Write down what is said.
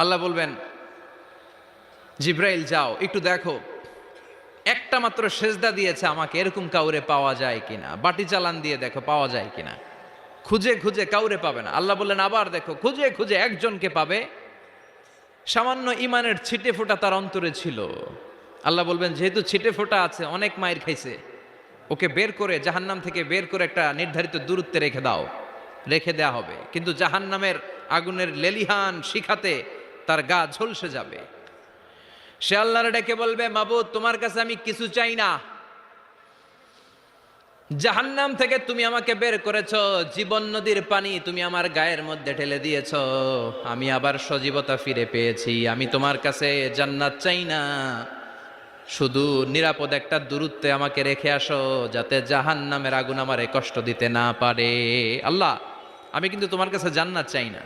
আল্লাহ বলবেন, জিব্রাইল যাও একটু দেখো, একটা মাত্র সেজদা দিয়েছে আমাকে, এরকম কাউরে পাওয়া যায় কিনা। বাটি চালান দিয়ে দেখো পাওয়া যায় কিনা। খুঁজে খুঁজে কাউরে পাবে না। আল্লাহ বললেন আবার দেখো, খুঁজে খুঁজে একজনকে পাবে, সামান্য ইমানের ছিটে ফোঁটা তার অন্তরে ছিল। আল্লাহ বলবেন যেহেতু ছিটে ফোঁটা আছে, অনেক মায়ের খাইছে, ওকে বের করে জাহান্নাম থেকে বের করে একটা নির্ধারিত দূরত্বে রেখে দাও। রেখে দেয়া হবে, কিন্তু জাহান্নামের আগুনের লেলিহান শিখাতে তার গা ঝলসে যাবে। সে আল্লাহর ডেকে বলবে, মাবুদ তোমার কাছে আমি কিছু চাই না, জাহান্নাম থেকে তুমি আমাকে বের করেছো, জীবন নদীর পানি তুমি আমার গায়ের মধ্যে ঢেলে দিয়েছো, আমি আবার সজীবতা ফিরে পেয়েছি। আমি তোমার কাছে জান্নাত চাই না, শুধু নিরাপদ একটা দূরত্বে আমাকে রেখে আসো, যাতে জাহান্নামের আগুন আমারে কষ্ট দিতে না পারে। আল্লাহ, আমি কিন্তু তোমার কাছে জান্নাত চাই না,